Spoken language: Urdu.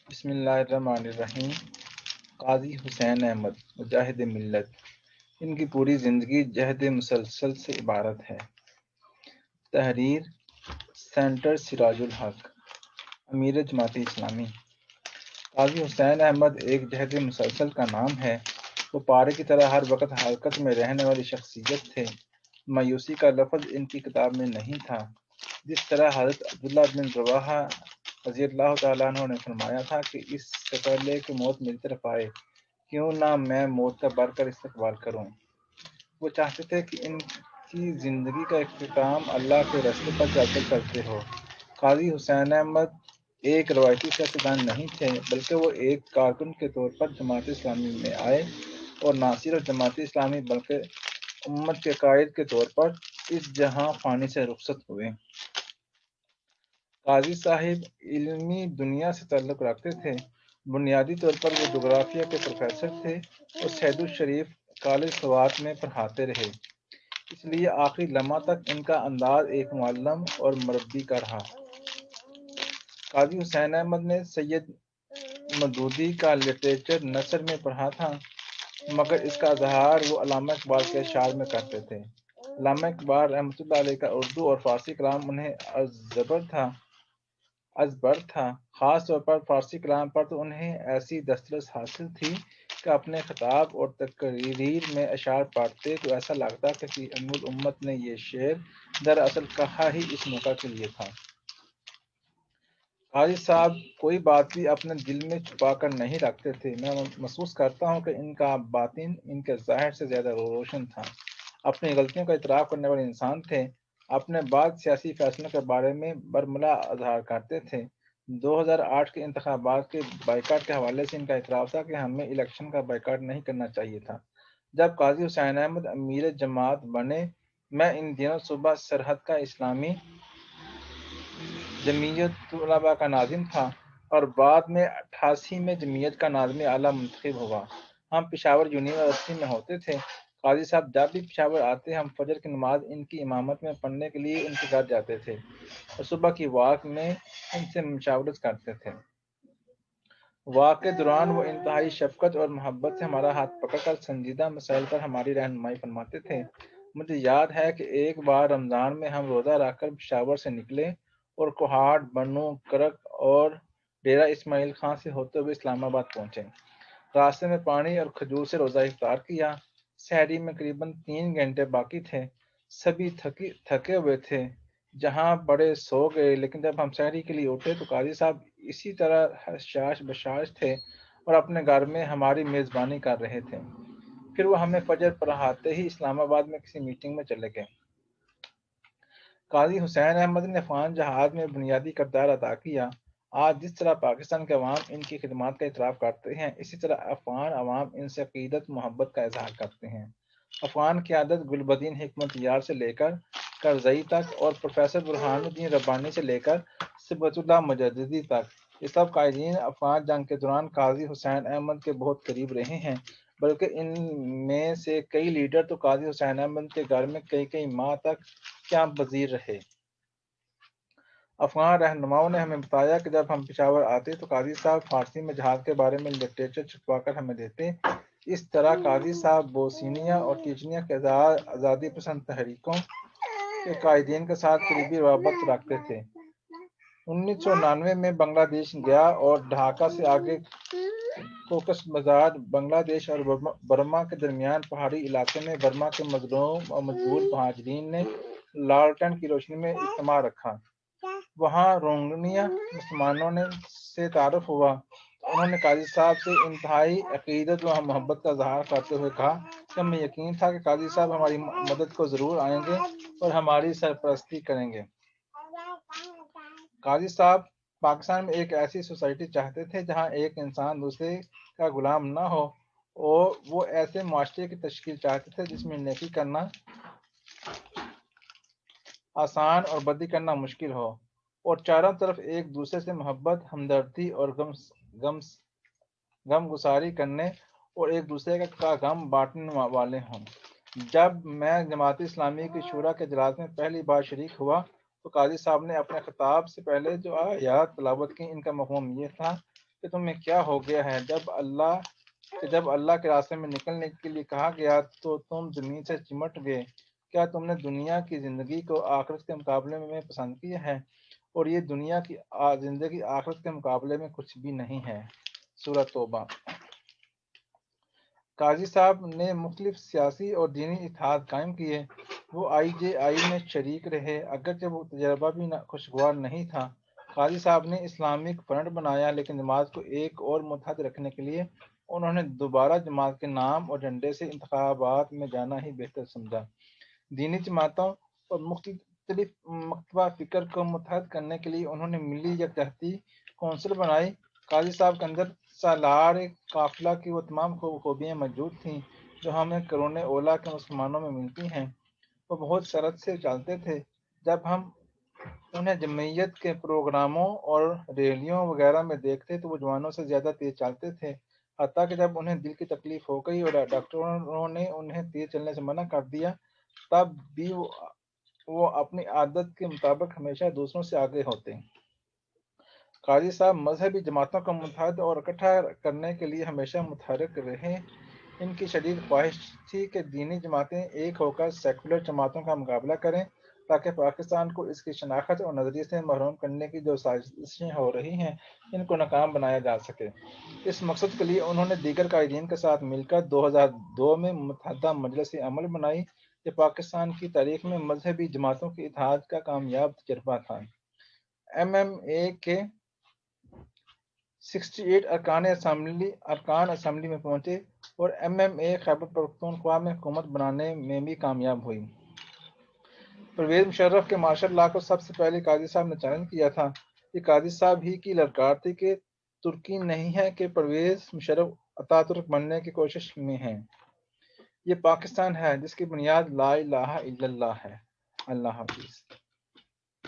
بسم اللہ الرحمن الرحیم۔ قاضی حسین احمد مجاہد ملت، ان کی پوری زندگی جہد مسلسل سے عبارت ہے۔ تحریر سینٹر سراج الحق، امیر جماعت اسلامی۔ قاضی حسین احمد ایک جہد مسلسل کا نام ہے۔ وہ پارے کی طرح ہر وقت حرکت میں رہنے والی شخصیت تھے۔ مایوسی کا لفظ ان کی کتاب میں نہیں تھا۔ جس طرح حضرت عبداللہ بن رواحہ رضی اللہ تعالیٰ عنہ نے فرمایا تھا کہ اس سے پہلے کہ موت میری طرف آئے، کیوں نہ میں موت کا بڑھ کر استقبال کروں۔ وہ چاہتے تھے کہ ان کی زندگی کا اختتام اللہ کے راستے پر چل کر کرتے ہو۔ قاضی حسین احمد ایک روایتی سیاستدان نہیں تھے، بلکہ وہ ایک کارکن کے طور پر جماعت اسلامی میں آئے، اور نہ صرف جماعت اسلامی بلکہ امت کے قائد کے طور پر اس جہاں فانی سے رخصت ہوئے۔ قاضی صاحب علمی دنیا سے تعلق رکھتے تھے۔ بنیادی طور پر وہ جغرافیہ کے پروفیسر تھے اور سعید الشریف کالج سوات میں پڑھاتے رہے، اس لیے آخری لمحہ تک ان کا انداز ایک معلم اور مربی کا رہا۔ قاضی حسین احمد نے سید مودودی کا لٹریچر نثر میں پڑھا تھا، مگر اس کا اظہار وہ علامہ اقبال کے اشعار میں کرتے تھے۔ علامہ اقبال رحمۃ اللہ علیہ کا اردو اور فارسی کلام انہیں ازبر تھا۔ خاص طور پر فارسی کلام پر تو انہیں ایسی دسترس حاصل تھی کہ اپنے خطاب اور تقریر میں اشعار پڑھتے تو ایسا لگتا کہ فی علم الامت نے یہ شعر دراصل کہا ہی اس موقع کے لیے تھا۔ قاضی صاحب کوئی بات بھی اپنے دل میں چھپا کر نہیں رکھتے تھے۔ میں محسوس کرتا ہوں کہ ان کا باطن ان کے ظاہر سے زیادہ روشن تھا۔ اپنی غلطیوں کا اعتراف کرنے والے انسان تھے۔ اپنے بعد سیاسی فیصلوں کے بارے میں برملا اظہار کرتے تھے۔ 2008 کے انتخابات کے بائیکاٹ کے حوالے سے ان کا اعتراف تھا کہ ہمیں الیکشن کا بائیکاٹ نہیں کرنا چاہیے تھا۔ جب قاضی حسین احمد امیر جماعت بنے، میں ان دنوں صوبہ سرحد کا اسلامی جمعیت طلباء کا ناظم تھا اور بعد میں 88 میں جمعیت کا ناظم اعلیٰ منتخب ہوا۔ ہم پشاور یونیورسٹی میں ہوتے تھے۔ قاضی صاحب جب بھی پشاور آتے ہم فجر کی نماز ان کی امامت میں پڑھنے کے لیے ان کے گھر جاتے تھے اور صبح کی واک میں ان سے مشاورت کرتے تھے۔ واک کے دوران وہ انتہائی شفقت اور محبت سے ہمارا ہاتھ پکڑ کر سنجیدہ مسائل پر ہماری رہنمائی فرماتے تھے۔ مجھے یاد ہے کہ ایک بار رمضان میں ہم روزہ رکھ کر پشاور سے نکلے اور کوہاٹ، بنوں، کرک اور ڈیرہ اسماعیل خان سے ہوتے ہوئے اسلام آباد پہنچے۔ راستے میں پانی اور کھجور سے روزہ افطار کیا۔ سحری میں قریباً 3 گھنٹے باقی تھے۔ سبھی تھکے ہوئے تھے، جہاں بڑے سو گئے، لیکن جب ہم سحری کے لیے اٹھے تو قاضی صاحب اسی طرح حشاش بشاش تھے اور اپنے گھر میں ہماری میزبانی کر رہے تھے۔ پھر وہ ہمیں فجر پڑھاتے ہی اسلام آباد میں کسی میٹنگ میں چلے گئے۔ قاضی حسین احمد نے افغان جہاد میں بنیادی کردار ادا کیا۔ آج جس طرح پاکستان کے عوام ان کی خدمات کا اعتراف کرتے ہیں، اسی طرح افغان عوام ان سے عقیدت محبت کا اظہار کرتے ہیں۔ افغان قیادت گلبدین حکمت یار سے لے کر کرزئی تک اور پروفیسر برہان الدین ربانی سے لے کر صبغت اللہ مجددی تک، یہ سب قائدین افغان جنگ کے دوران قاضی حسین احمد کے بہت قریب رہے ہیں، بلکہ ان میں سے کئی لیڈر تو قاضی حسین احمد کے گھر میں کئی کئی ماہ تک قیام پذیر رہے۔ افغان رہنماؤں نے ہمیں بتایا کہ جب ہم پشاور آتے تو قاضی صاحب فارسی میں جہاد کے بارے میں لٹریچر چھپوا کر ہمیں دیتے۔ اس طرح قاضی صاحب بوسنیا اور چیچنیا کے آزادی پسند تحریکوں کے قائدین کے ساتھ قریبی روابط رکھتے تھے۔ 1999 میں بنگلہ دیش گیا اور ڈھاکہ سے آگے کوکس بازار، بنگلہ دیش اور برما کے درمیان پہاڑی علاقے میں برما کے مظلوم اور مجبور مہاجرین نے لالٹن کی روشنی میں اجتماع رکھا۔ وہاں روہنگیا مسلمانوں سے تعارف ہوا تو انہوں نے قاضی صاحب سے انتہائی عقیدت و محبت کا اظہار کرتے ہوئے کہا کہ ہمیں یقین تھا کہ قاضی صاحب ہماری مدد کو ضرور آئیں گے اور ہماری سرپرستی کریں گے۔ قاضی صاحب پاکستان میں ایک ایسی سوسائٹی چاہتے تھے جہاں ایک انسان دوسرے کا غلام نہ ہو، اور وہ ایسے معاشرے کی تشکیل چاہتے تھے جس میں نیکی کرنا آسان اور بدی کرنا مشکل ہو، اور چاروں طرف ایک دوسرے سے محبت، ہمدردی اور غم گساری کرنے اور ایک دوسرے کا غم بانٹنے والے ہوں۔ جب میں جماعت اسلامی کی شورا کے اجلاس میں پہلی بار شریک ہوا تو قاضی صاحب نے اپنے خطاب سے پہلے جو آیات تلاوت کی، ان کا مفہوم یہ تھا کہ تمہیں کیا ہو گیا ہے؟ جب اللہ کے راستے میں نکلنے کے لیے کہا گیا تو تم زمین سے چمٹ گئے۔ کیا تم نے دنیا کی زندگی کو آخرت کے مقابلے میں پسند کیا ہے؟ اور یہ دنیا کی زندگی آخرت کے مقابلے میں کچھ بھی نہیں ہے۔ سورہ توبہ۔ قاضی صاحب نے مختلف سیاسی اور دینی اتحاد قائم کیے۔ وہ IJI میں شریک رہے، اگرچہ وہ تجربہ بھی خوشگوار نہیں تھا۔ قاضی صاحب نے اسلامک فرنٹ بنایا، لیکن جماعت کو ایک اور متحد رکھنے کے لیے انہوں نے دوبارہ جماعت کے نام اور جھنڈے سے انتخابات میں جانا ہی بہتر سمجھا۔ دینی جماعتوں اور مختلف مکتبہ فکر کو متحد کرنے کے لیے انہوں نے ملی یکجہتی کونسل بنائی۔ قاضی صاحب کے اندر سالار قافلہ کی وہ تمام خوبیاں موجود تھیں جو ہمیں قرون اولیٰ کے مسلمانوں میں ملتی ہیں۔ وہ بہت شرط سے چلتے تھے۔ جب ہم انہیں جمعیت کے پروگراموں اور ریلیوں وغیرہ میں دیکھتے تو وہ جوانوں سے زیادہ تیز چلتے تھے، حتیٰ کہ جب انہیں دل کی تکلیف ہو گئی اور ڈاکٹروں نے انہیں تیز چلنے سے منع کر دیا تب بھی وہ اپنی عادت کے مطابق ہمیشہ دوسروں سے آگے ہوتے۔ قاضی صاحب مذہبی جماعتوں کو متحد اور اکٹھا کرنے کے لیے ہمیشہ متحرک رہے۔ ان کی شدید خواہش تھی کہ دینی جماعتیں ایک ہو کر سیکولر جماعتوں کا مقابلہ کریں تاکہ پاکستان کو اس کی شناخت اور نظریے سے محروم کرنے کی جو سازشیں ہو رہی ہیں ان کو ناکام بنایا جا سکے۔ اس مقصد کے لیے انہوں نے دیگر قائدین کے ساتھ مل کر 2002 میں متحدہ مجلس عمل بنائی۔ یہ پاکستان کی تاریخ میں مذہبی جماعتوں کے اتحاد کا کامیاب تجربہ تھا۔ MMA کے 68 ارکان اسمبلی میں پہنچے اور MMA خیبر پختونخوا میں حکومت بنانے میں بھی کامیاب ہوئی۔ پرویز مشرف کے مارشل لا کو سب سے پہلے قاضی صاحب نے چیلنج کیا تھا۔ یہ قاضی صاحب ہی کی للکار تھی کہ ترکی نہیں ہے کہ پرویز مشرف اتا ترک بننے کی کوشش میں ہیں۔ یہ پاکستان ہے جس کی بنیاد لا الہ الا اللہ ہے۔ اللہ حافظ۔